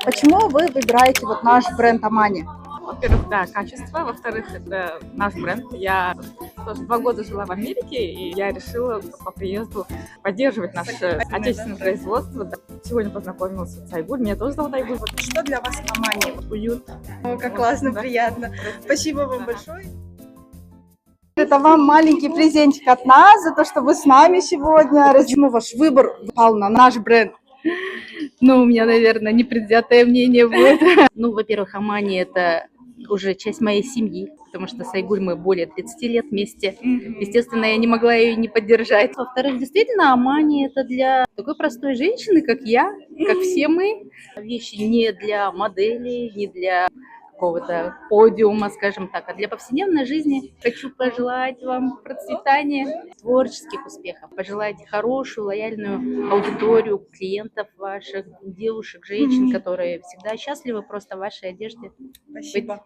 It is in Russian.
Почему вы выбираете вот наш бренд Амани? Во-первых, да, качество. Во-вторых, это наш бренд. Я тоже 2 года жила в Америке, и я решила по приезду поддерживать наше отечественное производство. Сегодня познакомилась с Айгуль. Меня тоже зовут Айгуль. Что для вас Амани? Уют. О, как классно, Да. приятно. Спасибо вам большое. Это вам маленький презентик от нас за то, что вы с нами сегодня. Почему ваш выбор пал на наш бренд? Ну, у меня, наверное, непредвзятое мнение будет. Ну, во-первых, Амани – это уже часть моей семьи, потому что с Айгуль мы более 30 лет вместе. Естественно, я не могла ее не поддержать. Во-вторых, действительно, Амани – это для такой простой женщины, как я, как все мы. Вещи не для моделей, не для какого-то подиума, скажем так, а для повседневной жизни. Хочу пожелать вам процветания, творческих успехов, пожелать хорошую, лояльную аудиторию, клиентов ваших, девушек, женщин, которые всегда счастливы просто в вашей одежде. Спасибо.